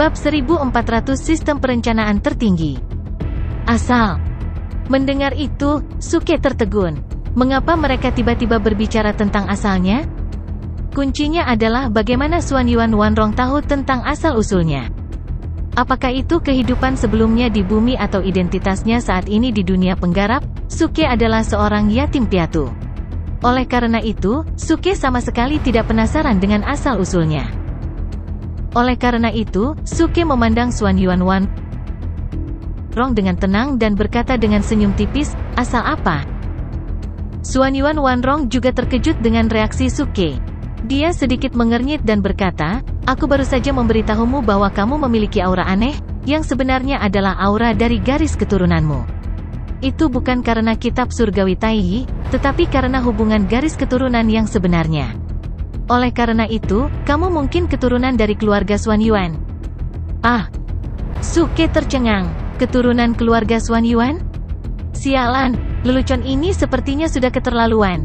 Bab 1400 Sistem Perencanaan Tertinggi. Asal. Mendengar itu, Suke tertegun. Mengapa mereka tiba-tiba berbicara tentang asalnya? Kuncinya adalah bagaimana Xuanyuan Wanrong tahu tentang asal-usulnya. Apakah itu kehidupan sebelumnya di bumi atau identitasnya saat ini di dunia penggarap? Suke adalah seorang yatim piatu. Oleh karena itu, Suke sama sekali tidak penasaran dengan asal-usulnya. Oleh karena itu, Suke memandang Xuanyuan Wanrong dengan tenang dan berkata dengan senyum tipis, "Asal apa?" Xuanyuan Wanrong juga terkejut dengan reaksi Suke. Dia sedikit mengernyit dan berkata, "Aku baru saja memberitahumu bahwa kamu memiliki aura aneh, yang sebenarnya adalah aura dari garis keturunanmu. Itu bukan karena kitab surgawi Taiyi, tetapi karena hubungan garis keturunan yang sebenarnya. Oleh karena itu, kamu mungkin keturunan dari keluarga Xuanyuan." Ah! Suke tercengang. Keturunan keluarga Xuanyuan? Sialan, lelucon ini sepertinya sudah keterlaluan.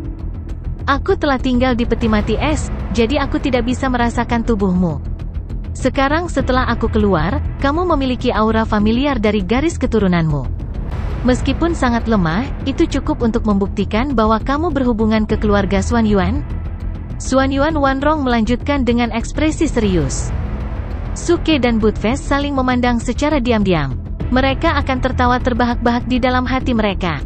Aku telah tinggal di peti mati es, jadi aku tidak bisa merasakan tubuhmu. Sekarang setelah aku keluar, kamu memiliki aura familiar dari garis keturunanmu. Meskipun sangat lemah, itu cukup untuk membuktikan bahwa kamu berhubungan ke keluarga Xuanyuan. Xuanyuan Wanrong melanjutkan dengan ekspresi serius. Suke dan Budfest saling memandang secara diam-diam. Mereka akan tertawa terbahak-bahak di dalam hati mereka.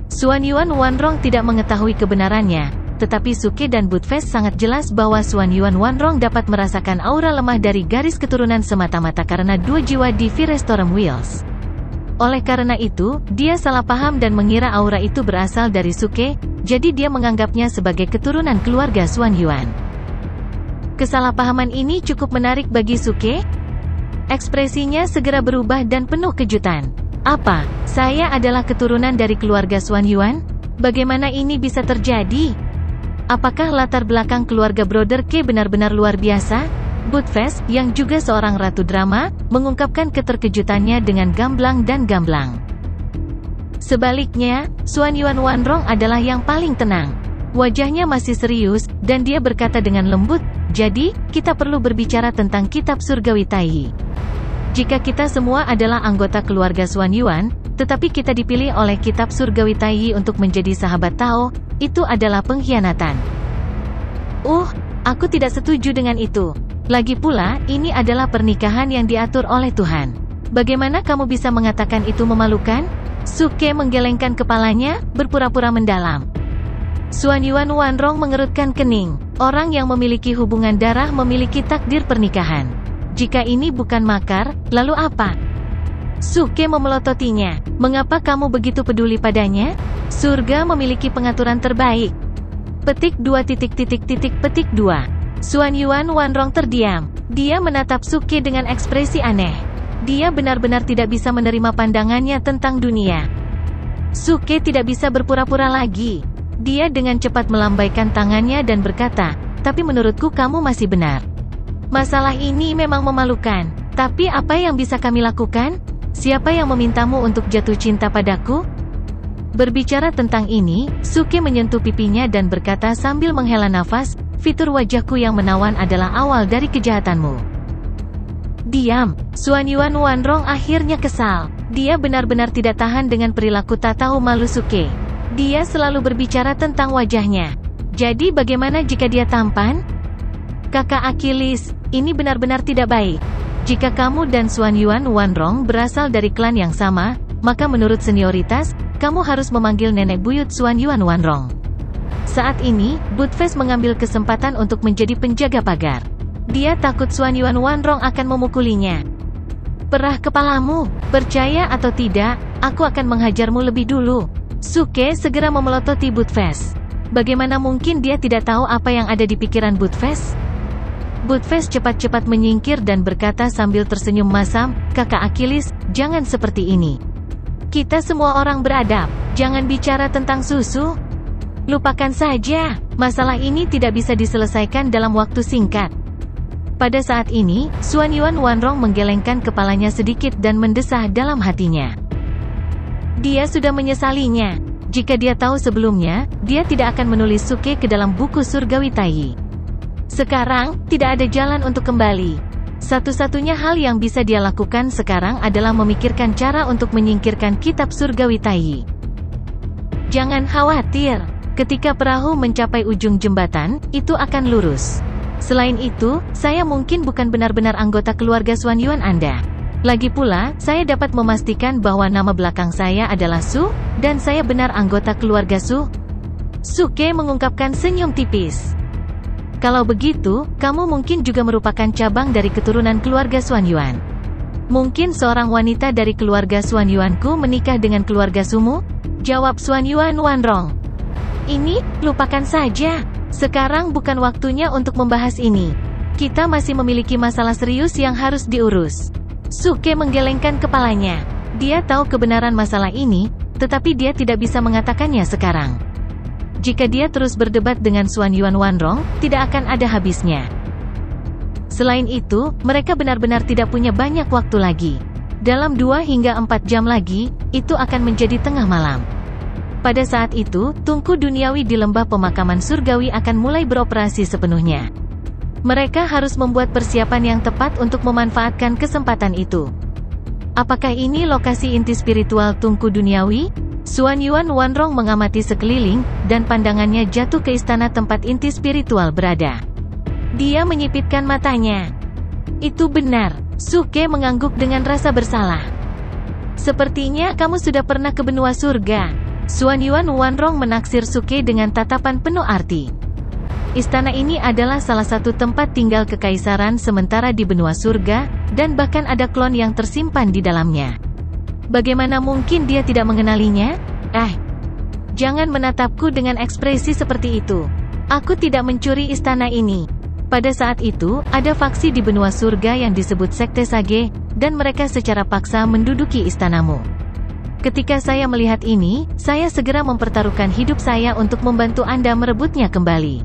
Xuanyuan Wanrong tidak mengetahui kebenarannya, tetapi Suke dan Budfest sangat jelas bahwa Xuanyuan Wanrong dapat merasakan aura lemah dari garis keturunan semata-mata karena dua jiwa di Firestorm Wheels. Oleh karena itu, dia salah paham dan mengira aura itu berasal dari Suke, jadi dia menganggapnya sebagai keturunan keluarga Xuanyuan. Kesalahpahaman ini cukup menarik bagi Suke. Ekspresinya segera berubah dan penuh kejutan. Apa? Saya adalah keturunan dari keluarga Xuanyuan? Bagaimana ini bisa terjadi? Apakah latar belakang keluarga Brother K benar-benar luar biasa? Budfest, yang juga seorang ratu drama, mengungkapkan keterkejutannya dengan gamblang dan gamblang. Sebaliknya, Xuanyuan Wanrong adalah yang paling tenang. Wajahnya masih serius, dan dia berkata dengan lembut, "Jadi, kita perlu berbicara tentang kitab surgawi Taiyi. Jika kita semua adalah anggota keluarga Xuanyuan, tetapi kita dipilih oleh kitab surgawi Taiyi untuk menjadi sahabat Tao, itu adalah pengkhianatan." Aku tidak setuju dengan itu. Lagi pula, ini adalah pernikahan yang diatur oleh Tuhan. Bagaimana kamu bisa mengatakan itu memalukan? Suke menggelengkan kepalanya, berpura-pura mendalam. Xuanyuan Wanrong mengerutkan kening. Orang yang memiliki hubungan darah memiliki takdir pernikahan. Jika ini bukan makar, lalu apa? Suke memelototinya. Mengapa kamu begitu peduli padanya? Surga memiliki pengaturan terbaik. Petik 2. Xuanyuan Wanrong terdiam. Dia menatap Suke dengan ekspresi aneh. Dia benar-benar tidak bisa menerima pandangannya tentang dunia. Suke tidak bisa berpura-pura lagi. Dia dengan cepat melambaikan tangannya dan berkata, "Tapi menurutku kamu masih benar. Masalah ini memang memalukan. Tapi apa yang bisa kami lakukan? Siapa yang memintamu untuk jatuh cinta padaku?" Berbicara tentang ini, Suke menyentuh pipinya dan berkata sambil menghela nafas, "Fitur wajahku yang menawan adalah awal dari kejahatanmu." Diam. Xuanyuan Wanrong akhirnya kesal. Dia benar-benar tidak tahan dengan perilaku tak tahu malu Suke. Dia selalu berbicara tentang wajahnya. Jadi bagaimana jika dia tampan? Kakak Achilles, ini benar-benar tidak baik. Jika kamu dan Xuanyuan Wanrong berasal dari klan yang sama, maka menurut senioritas, kamu harus memanggil nenek buyut Xuanyuan Wanrong. Saat ini, Budfest mengambil kesempatan untuk menjadi penjaga pagar. Dia takut Xuanyuan Wanrong akan memukulinya. "Perah kepalamu, percaya atau tidak, aku akan menghajarmu lebih dulu." Suke segera memelototi Budfest. Bagaimana mungkin dia tidak tahu apa yang ada di pikiran Budfest? Budfest cepat-cepat menyingkir dan berkata sambil tersenyum masam, "Kakak Achilles, jangan seperti ini. Kita semua orang beradab, jangan bicara tentang susu. Lupakan saja, masalah ini tidak bisa diselesaikan dalam waktu singkat." Pada saat ini, Xuanyuan Wanrong menggelengkan kepalanya sedikit dan mendesah dalam hatinya. Dia sudah menyesalinya. Jika dia tahu sebelumnya, dia tidak akan menulis Suke ke dalam buku surgawi Taiyi. Sekarang, tidak ada jalan untuk kembali. Satu-satunya hal yang bisa dia lakukan sekarang adalah memikirkan cara untuk menyingkirkan kitab surgawi Taiyi. Jangan khawatir, ketika perahu mencapai ujung jembatan, itu akan lurus. Selain itu, saya mungkin bukan benar-benar anggota keluarga Xuan Yuan Anda. Lagi pula, saya dapat memastikan bahwa nama belakang saya adalah Su, dan saya benar anggota keluarga Su. Suke mengungkapkan senyum tipis. Kalau begitu, kamu mungkin juga merupakan cabang dari keturunan keluarga Xuan Yuan. Mungkin seorang wanita dari keluarga Xuan Yuanku menikah dengan keluarga Sumu? Jawab Xuan Yuan Wanrong. Ini, lupakan saja. Sekarang bukan waktunya untuk membahas ini. Kita masih memiliki masalah serius yang harus diurus. Suke menggelengkan kepalanya. Dia tahu kebenaran masalah ini, tetapi dia tidak bisa mengatakannya sekarang. Jika dia terus berdebat dengan Xuan Yuan Wanrong, tidak akan ada habisnya. Selain itu, mereka benar-benar tidak punya banyak waktu lagi. Dalam 2 hingga 4 jam lagi, itu akan menjadi tengah malam. Pada saat itu, tungku duniawi di lembah pemakaman surgawi akan mulai beroperasi sepenuhnya. Mereka harus membuat persiapan yang tepat untuk memanfaatkan kesempatan itu. Apakah ini lokasi inti spiritual tungku duniawi? Xuan Yuan Wanrong mengamati sekeliling, dan pandangannya jatuh ke istana tempat inti spiritual berada. Dia menyipitkan matanya. Itu benar, Suke mengangguk dengan rasa bersalah. Sepertinya kamu sudah pernah ke benua surga. Xuan Yuan Wanrong menaksir Suke dengan tatapan penuh arti. Istana ini adalah salah satu tempat tinggal kekaisaran sementara di benua surga, dan bahkan ada klon yang tersimpan di dalamnya. Bagaimana mungkin dia tidak mengenalinya? Jangan menatapku dengan ekspresi seperti itu. Aku tidak mencuri istana ini. Pada saat itu, ada faksi di benua surga yang disebut Sekte Sage, dan mereka secara paksa menduduki istanamu. Ketika saya melihat ini, saya segera mempertaruhkan hidup saya untuk membantu Anda merebutnya kembali.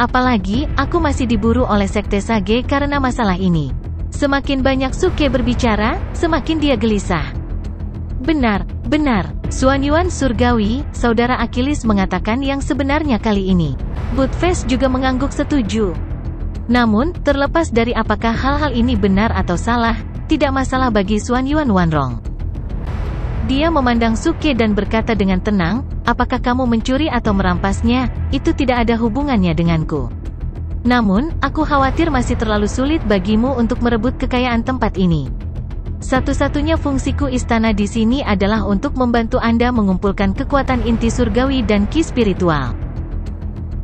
Apalagi, aku masih diburu oleh Sekte Sage karena masalah ini. Semakin banyak Suke berbicara, semakin dia gelisah. Benar. Xuan Yuan Surgawi, saudara Achilles mengatakan yang sebenarnya kali ini. Budfest juga mengangguk setuju. Namun, terlepas dari apakah hal-hal ini benar atau salah, tidak masalah bagi Xuan Yuan Wanrong. Dia memandang Suke dan berkata dengan tenang, apakah kamu mencuri atau merampasnya, itu tidak ada hubungannya denganku. Namun, aku khawatir masih terlalu sulit bagimu untuk merebut kekayaan tempat ini. Satu-satunya fungsiku istana di sini adalah untuk membantu Anda mengumpulkan kekuatan inti surgawi dan ki spiritual.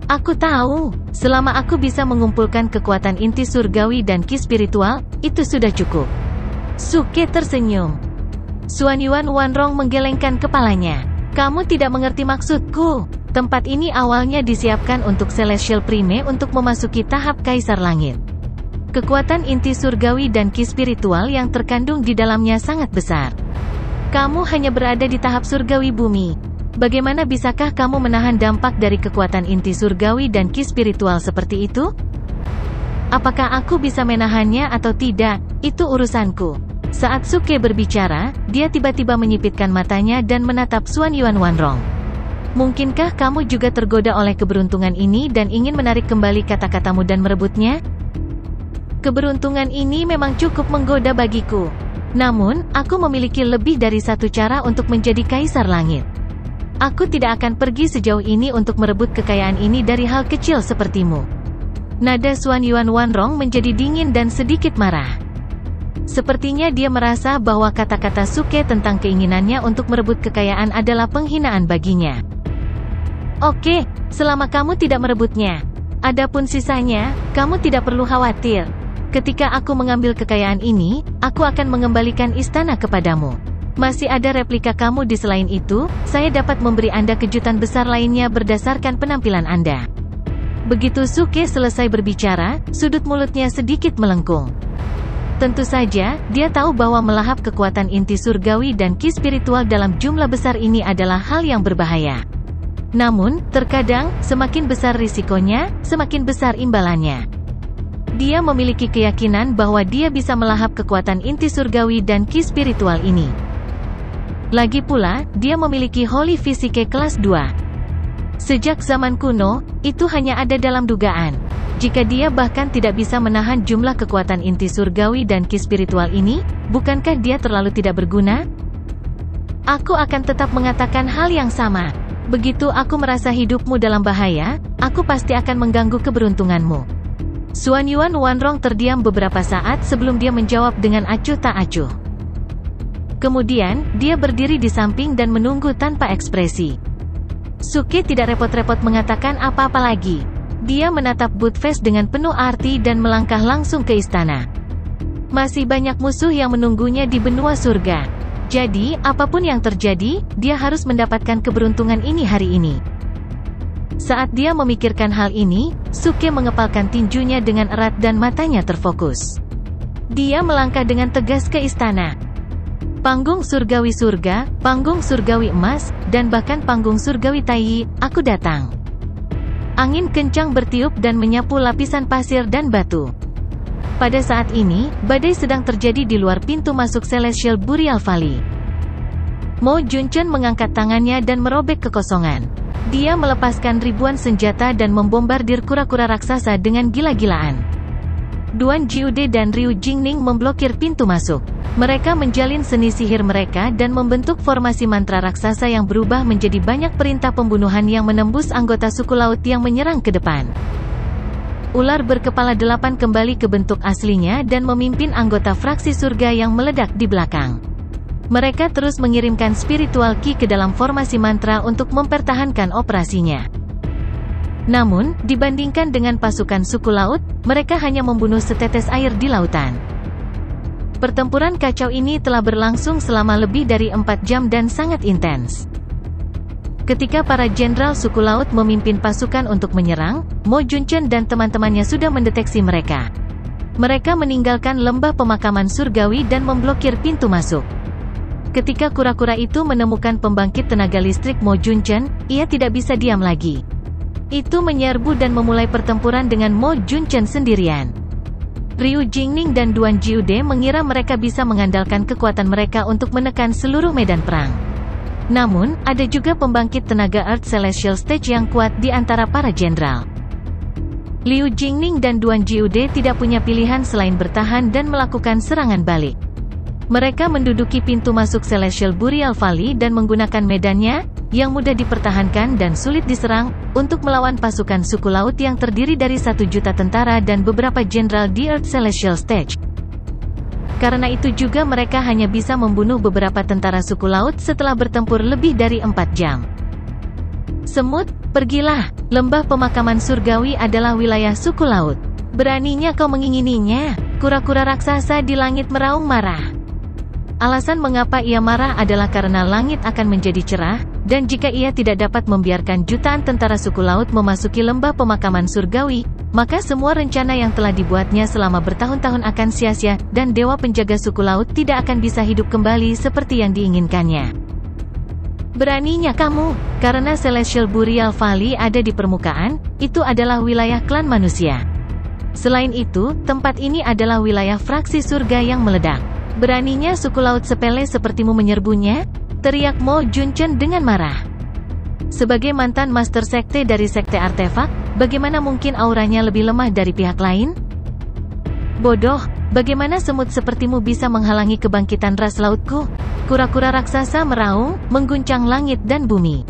Aku tahu, selama aku bisa mengumpulkan kekuatan inti surgawi dan ki spiritual, itu sudah cukup. Suke tersenyum. Xuan Yuan Wanrong menggelengkan kepalanya. Kamu tidak mengerti maksudku. Tempat ini awalnya disiapkan untuk Celestial Prime untuk memasuki tahap Kaisar Langit. Kekuatan inti surgawi dan ki spiritual yang terkandung di dalamnya sangat besar. Kamu hanya berada di tahap surgawi bumi. Bagaimana bisakah kamu menahan dampak dari kekuatan inti surgawi dan ki spiritual seperti itu? Apakah aku bisa menahannya atau tidak, itu urusanku. Saat Suke berbicara, dia tiba-tiba menyipitkan matanya dan menatap Xuan Yuan Wanrong. Mungkinkah kamu juga tergoda oleh keberuntungan ini dan ingin menarik kembali kata-katamu dan merebutnya? Keberuntungan ini memang cukup menggoda bagiku. Namun, aku memiliki lebih dari satu cara untuk menjadi Kaisar Langit. Aku tidak akan pergi sejauh ini untuk merebut kekayaan ini dari hal kecil sepertimu. Nada Xuan Yuan Wanrong menjadi dingin dan sedikit marah. Sepertinya dia merasa bahwa kata-kata Suke tentang keinginannya untuk merebut kekayaan adalah penghinaan baginya. Oke, selama kamu tidak merebutnya. Adapun sisanya, kamu tidak perlu khawatir. Ketika aku mengambil kekayaan ini, aku akan mengembalikan istana kepadamu. Masih ada replika kamu di selain itu, saya dapat memberi Anda kejutan besar lainnya berdasarkan penampilan Anda. Begitu Suke selesai berbicara, sudut mulutnya sedikit melengkung. Tentu saja, dia tahu bahwa melahap kekuatan inti surgawi dan ki spiritual dalam jumlah besar ini adalah hal yang berbahaya. Namun, terkadang, semakin besar risikonya, semakin besar imbalannya. Dia memiliki keyakinan bahwa dia bisa melahap kekuatan inti surgawi dan ki spiritual ini. Lagi pula, dia memiliki Holy Physique kelas 2. Sejak zaman kuno, itu hanya ada dalam dugaan. Jika dia bahkan tidak bisa menahan jumlah kekuatan inti surgawi dan ki spiritual ini, bukankah dia terlalu tidak berguna? Aku akan tetap mengatakan hal yang sama. Begitu aku merasa hidupmu dalam bahaya, aku pasti akan mengganggu keberuntunganmu. Xuan Yuan Wanrong terdiam beberapa saat sebelum dia menjawab dengan acuh tak acuh. Kemudian, dia berdiri di samping dan menunggu tanpa ekspresi. Suke tidak repot-repot mengatakan apa-apa lagi. Dia menatap Budfest dengan penuh arti dan melangkah langsung ke istana. Masih banyak musuh yang menunggunya di benua surga. Jadi, apapun yang terjadi, dia harus mendapatkan keberuntungan ini hari ini. Saat dia memikirkan hal ini, Suke mengepalkan tinjunya dengan erat dan matanya terfokus. Dia melangkah dengan tegas ke istana. Panggung surgawi surga, panggung surgawi emas, dan bahkan panggung surgawi Taiyi, aku datang. Angin kencang bertiup dan menyapu lapisan pasir dan batu. Pada saat ini, badai sedang terjadi di luar pintu masuk Celestial Burial Valley. Mo Junchen mengangkat tangannya dan merobek kekosongan. Dia melepaskan ribuan senjata dan membombardir kura-kura raksasa dengan gila-gilaan. Duan Jiude dan Ryu Jingning memblokir pintu masuk. Mereka menjalin seni sihir mereka dan membentuk formasi mantra raksasa yang berubah menjadi banyak perintah pembunuhan yang menembus anggota suku laut yang menyerang ke depan. Ular berkepala 8 kembali ke bentuk aslinya dan memimpin anggota fraksi surga yang meledak di belakang. Mereka terus mengirimkan spiritual ki ke dalam formasi mantra untuk mempertahankan operasinya. Namun, dibandingkan dengan pasukan suku laut, mereka hanya membunuh setetes air di lautan. Pertempuran kacau ini telah berlangsung selama lebih dari 4 jam dan sangat intens. Ketika para jenderal suku laut memimpin pasukan untuk menyerang, Mo Junchen dan teman-temannya sudah mendeteksi mereka. Mereka meninggalkan lembah pemakaman surgawi dan memblokir pintu masuk. Ketika kura-kura itu menemukan pembangkit tenaga listrik Mo Junchen, ia tidak bisa diam lagi. Itu menyerbu dan memulai pertempuran dengan Mo Junchen sendirian. Ryu Jingning dan Duan Jiude mengira mereka bisa mengandalkan kekuatan mereka untuk menekan seluruh medan perang. Namun, ada juga pembangkit tenaga Earth Celestial Stage yang kuat di antara para jenderal. Liu Jingning dan Duan Jiude tidak punya pilihan selain bertahan dan melakukan serangan balik. Mereka menduduki pintu masuk Celestial Burial Valley dan menggunakan medannya, yang mudah dipertahankan dan sulit diserang, untuk melawan pasukan suku laut yang terdiri dari 1 juta tentara dan beberapa jenderal di Earth Celestial Stage. Karena itu juga mereka hanya bisa membunuh beberapa tentara suku laut setelah bertempur lebih dari 4 jam. Semut, pergilah, lembah pemakaman surgawi adalah wilayah suku laut. Beraninya kau mengingininya, kura-kura raksasa di langit meraung marah. Alasan mengapa ia marah adalah karena langit akan menjadi cerah, dan jika ia tidak dapat membiarkan jutaan tentara suku laut memasuki lembah pemakaman surgawi, maka semua rencana yang telah dibuatnya selama bertahun-tahun akan sia-sia, dan dewa penjaga suku laut tidak akan bisa hidup kembali seperti yang diinginkannya. Beraninya kamu, karena Celestial Burial Valley ada di permukaan, itu adalah wilayah klan manusia. Selain itu, tempat ini adalah wilayah fraksi surga yang meledak. Beraninya suku laut sepele sepertimu menyerbunya? Teriak Mo Junchen dengan marah. Sebagai mantan master sekte dari sekte artefak, bagaimana mungkin auranya lebih lemah dari pihak lain? Bodoh, bagaimana semut sepertimu bisa menghalangi kebangkitan ras lautku? Kura-kura raksasa meraung, mengguncang langit dan bumi.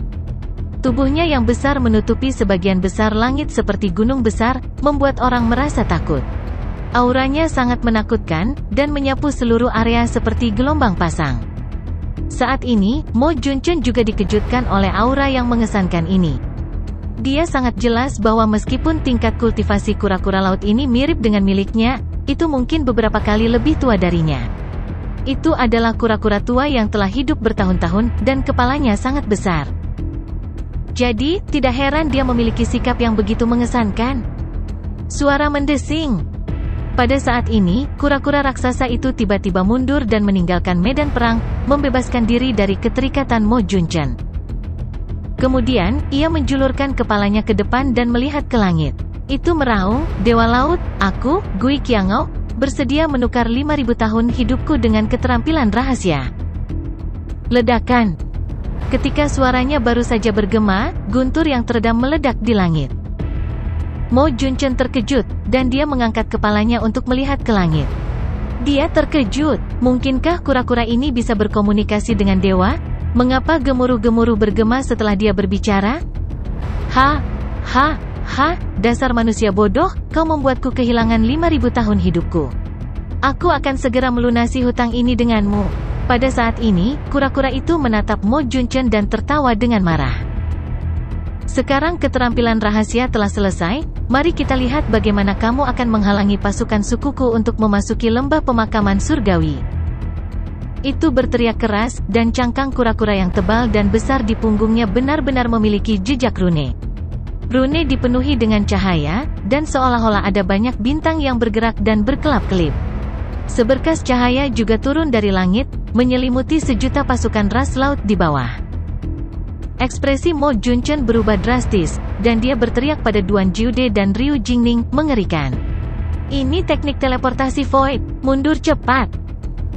Tubuhnya yang besar menutupi sebagian besar langit seperti gunung besar, membuat orang merasa takut. Auranya sangat menakutkan, dan menyapu seluruh area seperti gelombang pasang. Saat ini, Mo Junchen juga dikejutkan oleh aura yang mengesankan ini. Dia sangat jelas bahwa meskipun tingkat kultivasi kura-kura laut ini mirip dengan miliknya, itu mungkin beberapa kali lebih tua darinya. Itu adalah kura-kura tua yang telah hidup bertahun-tahun, dan kepalanya sangat besar. Jadi, tidak heran dia memiliki sikap yang begitu mengesankan. Suara mendesing. Pada saat ini, kura-kura raksasa itu tiba-tiba mundur dan meninggalkan medan perang, membebaskan diri dari keterikatan Mo Junchen. Kemudian, ia menjulurkan kepalanya ke depan dan melihat ke langit. Itu meraung, Dewa Laut, aku, Gui Qiangao, bersedia menukar 5.000 tahun hidupku dengan keterampilan rahasia. Ledakan. Ketika suaranya baru saja bergema, guntur yang teredam meledak di langit. Mo Junchen terkejut, dan dia mengangkat kepalanya untuk melihat ke langit. Dia terkejut. Mungkinkah kura-kura ini bisa berkomunikasi dengan dewa? Mengapa gemuruh-gemuruh bergema setelah dia berbicara? Dasar manusia bodoh, kau membuatku kehilangan 5.000 tahun hidupku. Aku akan segera melunasi hutang ini denganmu. Pada saat ini, kura-kura itu menatap Mo Junchen dan tertawa dengan marah. Sekarang keterampilan rahasia telah selesai, mari kita lihat bagaimana kamu akan menghalangi pasukan sukuku untuk memasuki lembah pemakaman surgawi. Itu berteriak keras, dan cangkang kura-kura yang tebal dan besar di punggungnya benar-benar memiliki jejak rune. Rune dipenuhi dengan cahaya, dan seolah-olah ada banyak bintang yang bergerak dan berkelap-kelip. Seberkas cahaya juga turun dari langit, menyelimuti sejuta pasukan ras laut di bawah. Ekspresi Mo Junchen berubah drastis, dan dia berteriak pada Duan Jiude dan Ryu Jingning, mengerikan. Ini teknik teleportasi Void, mundur cepat.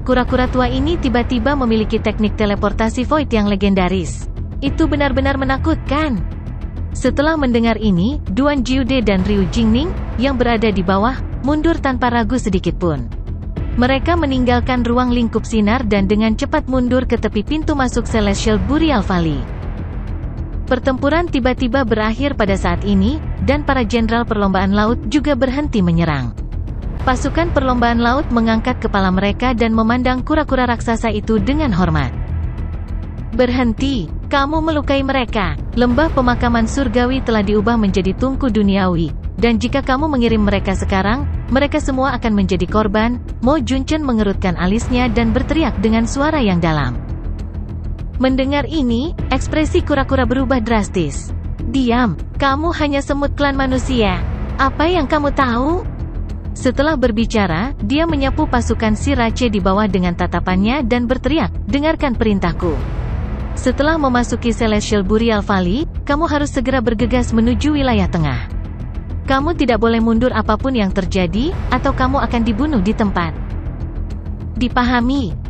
Kura-kura tua ini tiba-tiba memiliki teknik teleportasi Void yang legendaris. Itu benar-benar menakutkan. Setelah mendengar ini, Duan Jiude dan Ryu Jingning, yang berada di bawah, mundur tanpa ragu sedikitpun. Mereka meninggalkan ruang lingkup sinar dan dengan cepat mundur ke tepi pintu masuk Celestial Burial Valley. Pertempuran tiba-tiba berakhir pada saat ini, dan para jenderal perlombaan laut juga berhenti menyerang. Pasukan perlombaan laut mengangkat kepala mereka dan memandang kura-kura raksasa itu dengan hormat. Berhenti, kamu melukai mereka. Lembah pemakaman surgawi telah diubah menjadi tungku duniawi, dan jika kamu mengirim mereka sekarang, mereka semua akan menjadi korban. Mo Junchen mengerutkan alisnya dan berteriak dengan suara yang dalam. Mendengar ini, ekspresi kura-kura berubah drastis. Diam, kamu hanya semut klan manusia. Apa yang kamu tahu? Setelah berbicara, dia menyapu pasukan Sirace di bawah dengan tatapannya dan berteriak, dengarkan perintahku. Setelah memasuki Celestial Burial Valley, kamu harus segera bergegas menuju wilayah tengah. Kamu tidak boleh mundur apapun yang terjadi, atau kamu akan dibunuh di tempat. Dipahami?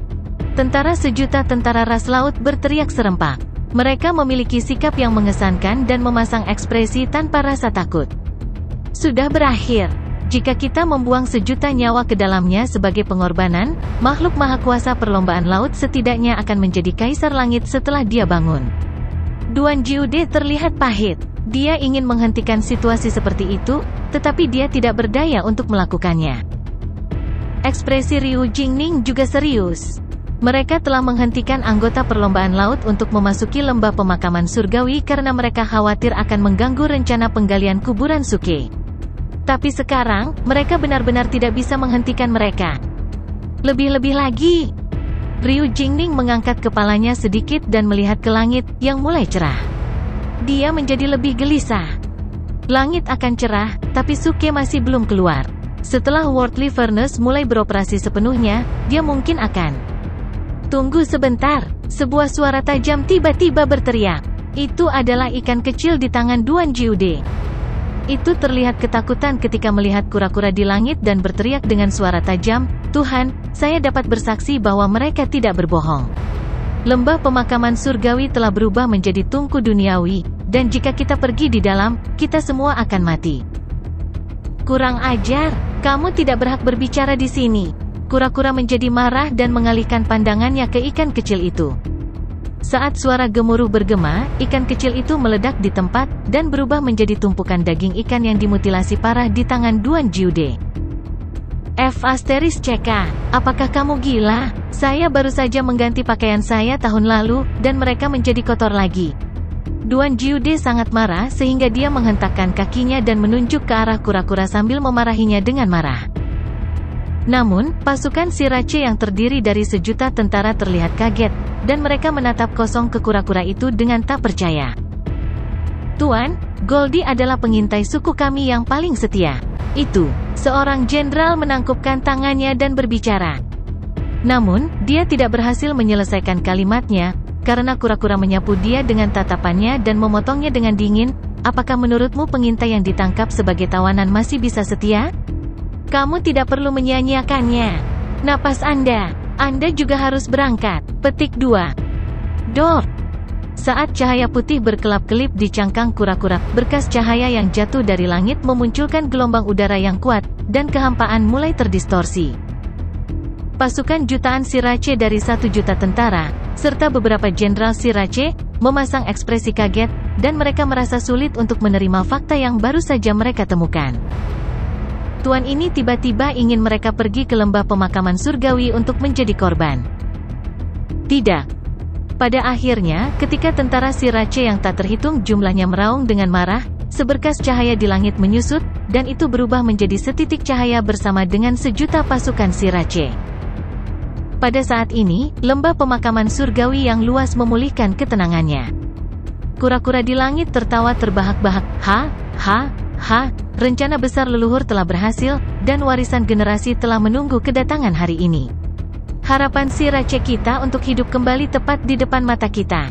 Tentara sejuta tentara ras laut berteriak serempak. Mereka memiliki sikap yang mengesankan dan memasang ekspresi tanpa rasa takut. Sudah berakhir. Jika kita membuang sejuta nyawa ke dalamnya sebagai pengorbanan, makhluk maha kuasa perlombaan laut setidaknya akan menjadi kaisar langit setelah dia bangun. Duan Jiude terlihat pahit. Dia ingin menghentikan situasi seperti itu, tetapi dia tidak berdaya untuk melakukannya. Ekspresi Ryu Jingning juga serius. Mereka telah menghentikan anggota perlombaan laut untuk memasuki lembah pemakaman surgawi karena mereka khawatir akan mengganggu rencana penggalian kuburan Suke. Tapi sekarang, mereka benar-benar tidak bisa menghentikan mereka. Lebih-lebih lagi, Ryu Jingning mengangkat kepalanya sedikit dan melihat ke langit, yang mulai cerah. Dia menjadi lebih gelisah. Langit akan cerah, tapi Suke masih belum keluar. Setelah Worldly Furnace mulai beroperasi sepenuhnya, dia mungkin akan... Tunggu sebentar, sebuah suara tajam tiba-tiba berteriak. Itu adalah ikan kecil di tangan Duan Jiude. Itu terlihat ketakutan ketika melihat kura-kura di langit dan berteriak dengan suara tajam, Tuhan, saya dapat bersaksi bahwa mereka tidak berbohong. Lembah pemakaman surgawi telah berubah menjadi tungku duniawi, dan jika kita pergi di dalam, kita semua akan mati. Kurang ajar, kamu tidak berhak berbicara di sini. Kura-kura menjadi marah dan mengalihkan pandangannya ke ikan kecil itu. Saat suara gemuruh bergema, ikan kecil itu meledak di tempat, dan berubah menjadi tumpukan daging ikan yang dimutilasi parah di tangan Duan Jiude. F***CK, apakah kamu gila? Saya baru saja mengganti pakaian saya tahun lalu, dan mereka menjadi kotor lagi. Duan Jiude sangat marah sehingga dia menghentakkan kakinya dan menunjuk ke arah kura-kura sambil memarahinya dengan marah. Namun, pasukan Sirace yang terdiri dari sejuta tentara terlihat kaget, dan mereka menatap kosong ke kura-kura itu dengan tak percaya. Tuan, Goldie adalah pengintai suku kami yang paling setia. Itu, seorang jenderal menangkupkan tangannya dan berbicara. Namun, dia tidak berhasil menyelesaikan kalimatnya, karena kura-kura menyapu dia dengan tatapannya dan memotongnya dengan dingin. Apakah menurutmu pengintai yang ditangkap sebagai tawanan masih bisa setia? Kamu tidak perlu menyia-nyiakannya. Napas Anda juga harus berangkat. Petik 2. Dor. Saat cahaya putih berkelap-kelip di cangkang kura-kura, berkas cahaya yang jatuh dari langit memunculkan gelombang udara yang kuat, dan kehampaan mulai terdistorsi. Pasukan jutaan Sirace dari 1 juta tentara, serta beberapa jenderal Sirace, memasang ekspresi kaget, dan mereka merasa sulit untuk menerima fakta yang baru saja mereka temukan. Tuan ini tiba-tiba ingin mereka pergi ke lembah pemakaman surgawi untuk menjadi korban. Tidak. Pada akhirnya, ketika tentara Sirace yang tak terhitung jumlahnya meraung dengan marah, seberkas cahaya di langit menyusut, dan itu berubah menjadi setitik cahaya bersama dengan sejuta pasukan Sirace. Pada saat ini, lembah pemakaman surgawi yang luas memulihkan ketenangannya. Kura-kura di langit tertawa terbahak-bahak, ha, rencana besar leluhur telah berhasil, dan warisan generasi telah menunggu kedatangan hari ini. Harapan Sirace kita untuk hidup kembali tepat di depan mata kita.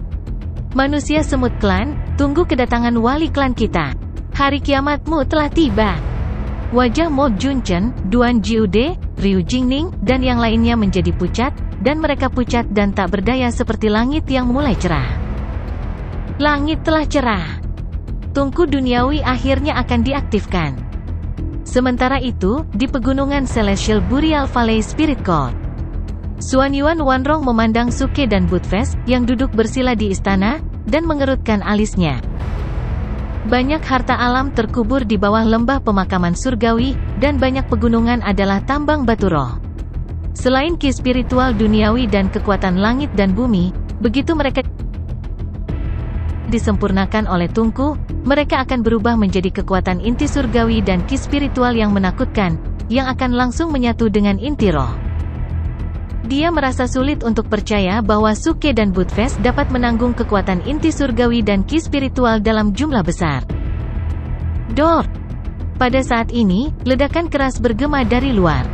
Manusia semut klan, tunggu kedatangan wali klan kita. Hari kiamatmu telah tiba. Wajah Mo Junchen, Duan Jiude, Ryu Jingning, dan yang lainnya menjadi pucat, dan mereka pucat dan tak berdaya seperti langit yang mulai cerah. Langit telah cerah. Tungku duniawi akhirnya akan diaktifkan. Sementara itu, di pegunungan Celestial Burial Valley Spirit Court, Xuan Yuan Wanrong memandang Suke dan Budfest, yang duduk bersila di istana, dan mengerutkan alisnya. Banyak harta alam terkubur di bawah lembah pemakaman surgawi, dan banyak pegunungan adalah tambang batu roh. Selain ki spiritual duniawi dan kekuatan langit dan bumi, begitu mereka disempurnakan oleh Tungku, mereka akan berubah menjadi kekuatan inti surgawi dan ki spiritual yang menakutkan, yang akan langsung menyatu dengan inti roh. Dia merasa sulit untuk percaya bahwa Suke dan Budfest dapat menanggung kekuatan inti surgawi dan ki spiritual dalam jumlah besar. Dor! Pada saat ini, ledakan keras bergema dari luar.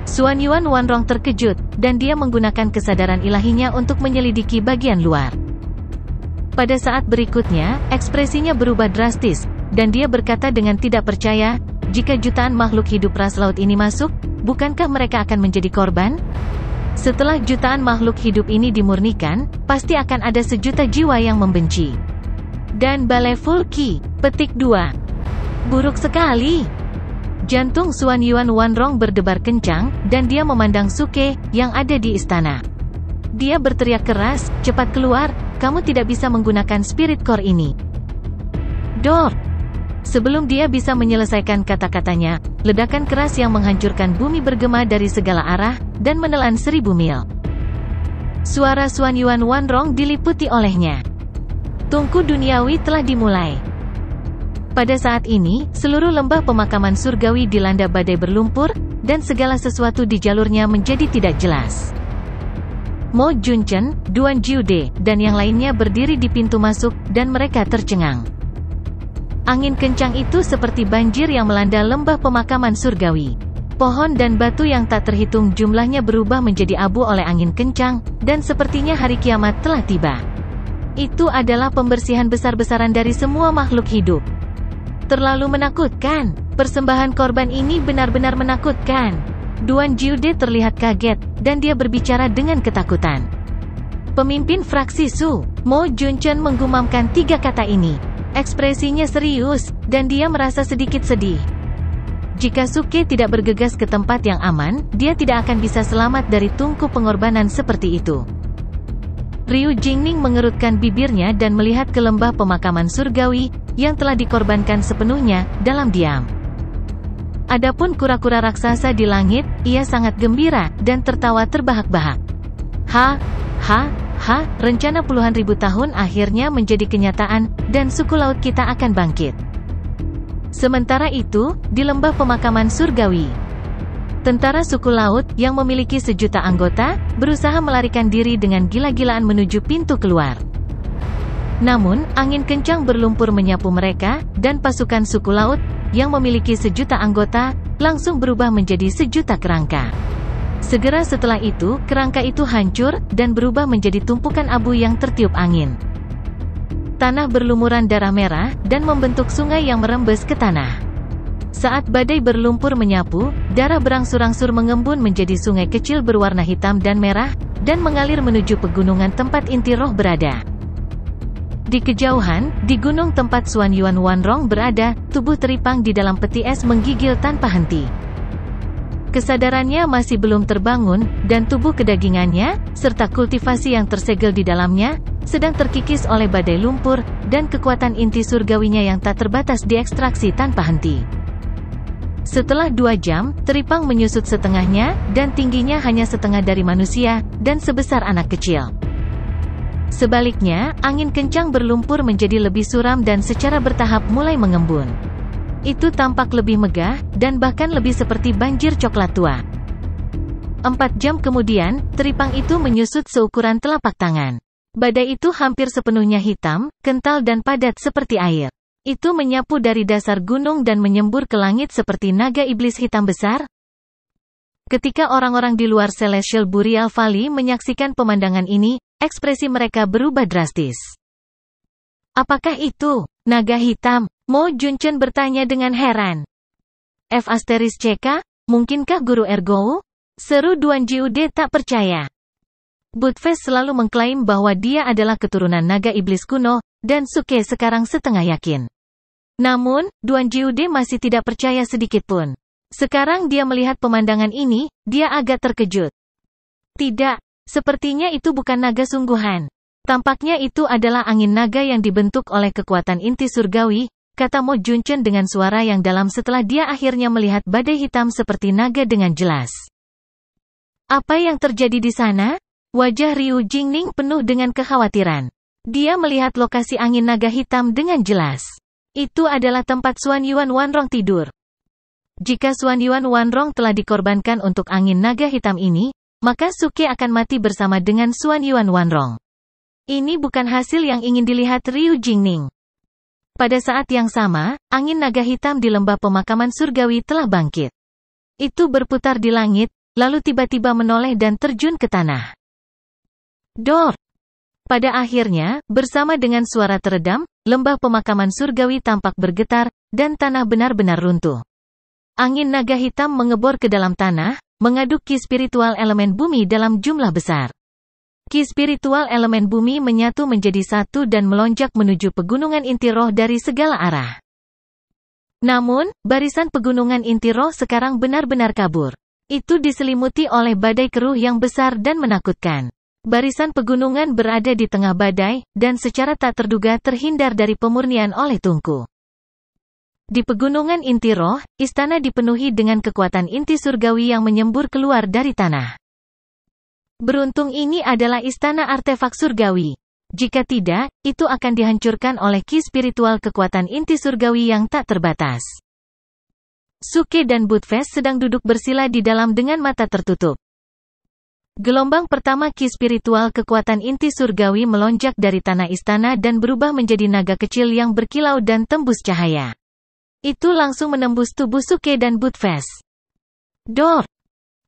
Xuan Yuan Wanrong terkejut, dan dia menggunakan kesadaran ilahinya untuk menyelidiki bagian luar. Pada saat berikutnya, ekspresinya berubah drastis, dan dia berkata dengan tidak percaya, jika jutaan makhluk hidup ras laut ini masuk, bukankah mereka akan menjadi korban? Setelah jutaan makhluk hidup ini dimurnikan, pasti akan ada sejuta jiwa yang membenci. Dan balai full ki. Petik 2. Buruk sekali. Jantung Xuan Yuan Wanrong berdebar kencang, dan dia memandang Suke, yang ada di istana. Dia berteriak keras, cepat keluar, kamu tidak bisa menggunakan spirit core ini. Dor! Sebelum dia bisa menyelesaikan kata-katanya, ledakan keras yang menghancurkan bumi bergema dari segala arah, dan menelan 1000 mil. Suara Xuan Yuan Wanrong diliputi olehnya. Tungku duniawi telah dimulai. Pada saat ini, seluruh lembah pemakaman surgawi dilanda badai berlumpur, dan segala sesuatu di jalurnya menjadi tidak jelas. Mo Junchen, Duan Jiude, dan yang lainnya berdiri di pintu masuk, dan mereka tercengang. Angin kencang itu seperti banjir yang melanda lembah pemakaman surgawi. Pohon dan batu yang tak terhitung jumlahnya berubah menjadi abu oleh angin kencang, dan sepertinya hari kiamat telah tiba. Itu adalah pembersihan besar-besaran dari semua makhluk hidup. Terlalu menakutkan. Persembahan korban ini benar-benar menakutkan. Duan Jiude terlihat kaget, dan dia berbicara dengan ketakutan. Pemimpin fraksi Su, Mo Junchen menggumamkan 3 kata ini. Ekspresinya serius, dan dia merasa sedikit sedih. Jika Suke tidak bergegas ke tempat yang aman, dia tidak akan bisa selamat dari tungku pengorbanan seperti itu. Ryu Jingning mengerutkan bibirnya dan melihat ke lembah pemakaman surgawi, yang telah dikorbankan sepenuhnya, dalam diam. Adapun kura-kura raksasa di langit, ia sangat gembira, dan tertawa terbahak-bahak. Rencana puluhan ribu tahun akhirnya menjadi kenyataan, dan suku laut kita akan bangkit. Sementara itu, di lembah pemakaman surgawi, tentara suku laut, yang memiliki 1 juta anggota, berusaha melarikan diri dengan gila-gilaan menuju pintu keluar. Namun, angin kencang berlumpur menyapu mereka, dan pasukan suku laut, yang memiliki 1 juta anggota, langsung berubah menjadi 1 juta kerangka. Segera setelah itu, kerangka itu hancur, dan berubah menjadi tumpukan abu yang tertiup angin. Tanah berlumuran darah merah, dan membentuk sungai yang merembes ke tanah. Saat badai berlumpur menyapu, darah berangsur-angsur mengembun menjadi sungai kecil berwarna hitam dan merah, dan mengalir menuju pegunungan tempat inti roh berada. Di kejauhan, di gunung tempat Xuan Yuan Wanrong berada, tubuh teripang di dalam peti es menggigil tanpa henti. Kesadarannya masih belum terbangun, dan tubuh kedagingannya, serta kultivasi yang tersegel di dalamnya, sedang terkikis oleh badai lumpur, dan kekuatan inti surgawinya yang tak terbatas diekstraksi tanpa henti. Setelah 2 jam, teripang menyusut setengahnya, dan tingginya hanya setengah dari manusia, dan sebesar anak kecil. Sebaliknya, angin kencang berlumpur menjadi lebih suram dan secara bertahap mulai mengembun. Itu tampak lebih megah, dan bahkan lebih seperti banjir coklat tua. 4 jam kemudian, teripang itu menyusut seukuran telapak tangan. Badai itu hampir sepenuhnya hitam, kental dan padat seperti air. Itu menyapu dari dasar gunung dan menyembur ke langit seperti naga iblis hitam besar. Ketika orang-orang di luar Celestial Burial Valley menyaksikan pemandangan ini, ekspresi mereka berubah drastis. Apakah itu naga hitam? Mo Junchen bertanya dengan heran. F***CK, mungkinkah Guru Ergo? Seru Duan Jiude tak percaya. Budfest selalu mengklaim bahwa dia adalah keturunan naga iblis kuno, dan Suke sekarang setengah yakin. Namun, Duan Jiude masih tidak percaya sedikitpun. Sekarang dia melihat pemandangan ini, dia agak terkejut. Tidak, sepertinya itu bukan naga sungguhan. Tampaknya itu adalah angin naga yang dibentuk oleh kekuatan inti surgawi, kata Mo Junchen dengan suara yang dalam setelah dia akhirnya melihat badai hitam seperti naga dengan jelas. Apa yang terjadi di sana? Wajah Ryu Jingning penuh dengan kekhawatiran. Dia melihat lokasi angin naga hitam dengan jelas. Itu adalah tempat Xuan Yuan Wanrong tidur. Jika Xuan Yuan Wanrong telah dikorbankan untuk angin naga hitam ini, maka Suke akan mati bersama dengan Xuan Yuan Wanrong. Ini bukan hasil yang ingin dilihat Ryu Jingning. Pada saat yang sama, angin naga hitam di lembah pemakaman surgawi telah bangkit. Itu berputar di langit, lalu tiba-tiba menoleh dan terjun ke tanah. Dor! Pada akhirnya, bersama dengan suara teredam, lembah pemakaman surgawi tampak bergetar, dan tanah benar-benar runtuh. Angin naga hitam mengebor ke dalam tanah, mengaduk ki spiritual elemen bumi dalam jumlah besar. Ki spiritual elemen bumi menyatu menjadi satu dan melonjak menuju pegunungan inti roh dari segala arah. Namun, barisan pegunungan inti roh sekarang benar-benar kabur. Itu diselimuti oleh badai keruh yang besar dan menakutkan. Barisan pegunungan berada di tengah badai, dan secara tak terduga terhindar dari pemurnian oleh Tungku. Di pegunungan inti roh, istana dipenuhi dengan kekuatan inti surgawi yang menyembur keluar dari tanah. Beruntung ini adalah istana artefak surgawi. Jika tidak, itu akan dihancurkan oleh ki spiritual kekuatan inti surgawi yang tak terbatas. Suke dan Budfest sedang duduk bersila di dalam dengan mata tertutup. Gelombang pertama ki spiritual kekuatan inti surgawi melonjak dari tanah istana dan berubah menjadi naga kecil yang berkilau dan tembus cahaya. Itu langsung menembus tubuh Suke dan Budfest. Dor!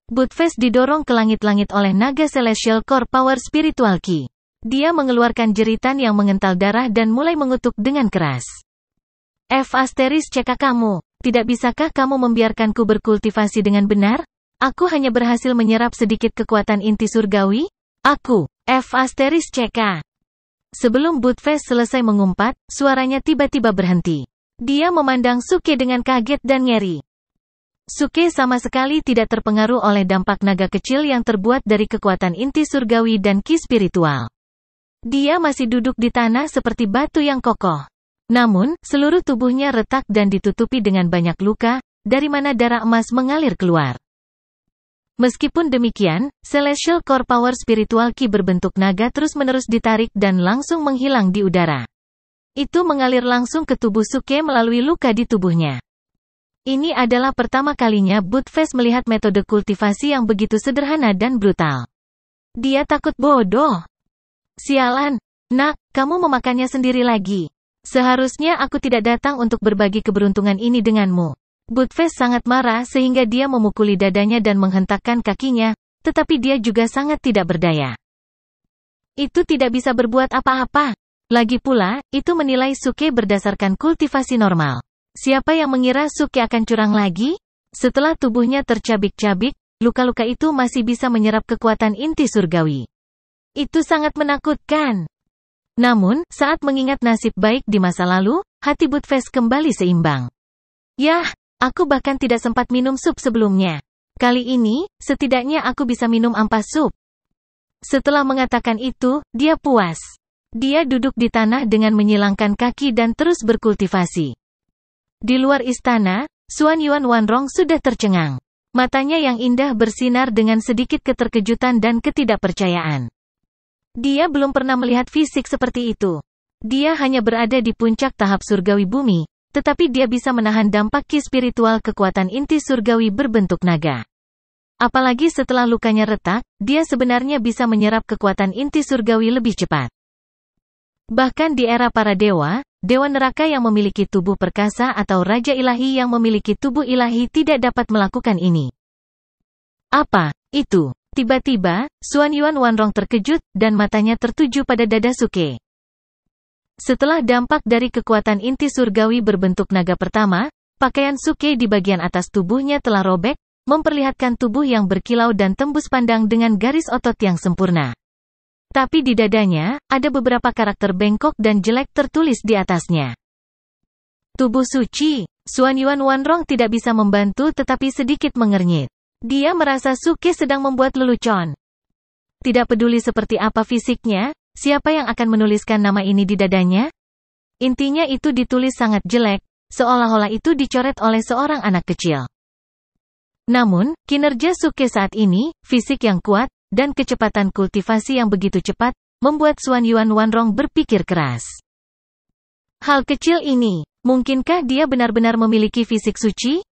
Budfest didorong ke langit-langit oleh naga Celestial Core Power Spiritual Ki. Dia mengeluarkan jeritan yang mengental darah dan mulai mengutuk dengan keras. F***CK kamu, tidak bisakah kamu membiarkanku berkultivasi dengan benar? Aku hanya berhasil menyerap sedikit kekuatan inti surgawi. Aku, F***CK. Sebelum Budfest selesai mengumpat, suaranya tiba-tiba berhenti. Dia memandang Suke dengan kaget dan ngeri. Suke sama sekali tidak terpengaruh oleh dampak naga kecil yang terbuat dari kekuatan inti surgawi dan ki spiritual. Dia masih duduk di tanah seperti batu yang kokoh. Namun, seluruh tubuhnya retak dan ditutupi dengan banyak luka, dari mana darah emas mengalir keluar. Meskipun demikian, Celestial Core Power Spiritual Ki berbentuk naga terus-menerus ditarik dan langsung menghilang di udara. Itu mengalir langsung ke tubuh Suke melalui luka di tubuhnya. Ini adalah pertama kalinya Budfest melihat metode kultivasi yang begitu sederhana dan brutal. Dia takut bodoh. Sialan, nak, kamu memakannya sendiri lagi. Seharusnya aku tidak datang untuk berbagi keberuntungan ini denganmu. Budfest sangat marah sehingga dia memukuli dadanya dan menghentakkan kakinya, tetapi dia juga sangat tidak berdaya. Itu tidak bisa berbuat apa-apa. Lagi pula, itu menilai Suke berdasarkan kultivasi normal. Siapa yang mengira Suke akan curang lagi? Setelah tubuhnya tercabik-cabik, luka-luka itu masih bisa menyerap kekuatan inti surgawi. Itu sangat menakutkan. Namun, saat mengingat nasib baik di masa lalu, hati Butfest kembali seimbang. Yah, aku bahkan tidak sempat minum sup sebelumnya. Kali ini, setidaknya aku bisa minum ampas sup. Setelah mengatakan itu, dia puas. Dia duduk di tanah dengan menyilangkan kaki dan terus berkultivasi. Di luar istana, Xuan Yuan Wanrong sudah tercengang. Matanya yang indah bersinar dengan sedikit keterkejutan dan ketidakpercayaan. Dia belum pernah melihat fisik seperti itu. Dia hanya berada di puncak tahap surgawi bumi, tetapi dia bisa menahan dampak ki spiritual kekuatan inti surgawi berbentuk naga. Apalagi setelah lukanya retak, dia sebenarnya bisa menyerap kekuatan inti surgawi lebih cepat. Bahkan di era para dewa, dewa neraka yang memiliki tubuh perkasa atau raja ilahi yang memiliki tubuh ilahi tidak dapat melakukan ini. Apa itu? Tiba-tiba, Xuan Yuan Wanrong terkejut, dan matanya tertuju pada dada Suke. Setelah dampak dari kekuatan inti surgawi berbentuk naga pertama, pakaian Suke di bagian atas tubuhnya telah robek, memperlihatkan tubuh yang berkilau dan tembus pandang dengan garis otot yang sempurna. Tapi di dadanya, ada beberapa karakter bengkok dan jelek tertulis di atasnya. Tubuh suci. Xuan Yuan Wanrong tidak bisa membantu tetapi sedikit mengernyit. Dia merasa Suke sedang membuat lelucon. Tidak peduli seperti apa fisiknya, siapa yang akan menuliskan nama ini di dadanya? Intinya itu ditulis sangat jelek, seolah-olah itu dicoret oleh seorang anak kecil. Namun, kinerja Suke saat ini, fisik yang kuat, dan kecepatan kultivasi yang begitu cepat, membuat Xuan Yuan Wanrong berpikir keras. Hal kecil ini, mungkinkah dia benar-benar memiliki fisik suci?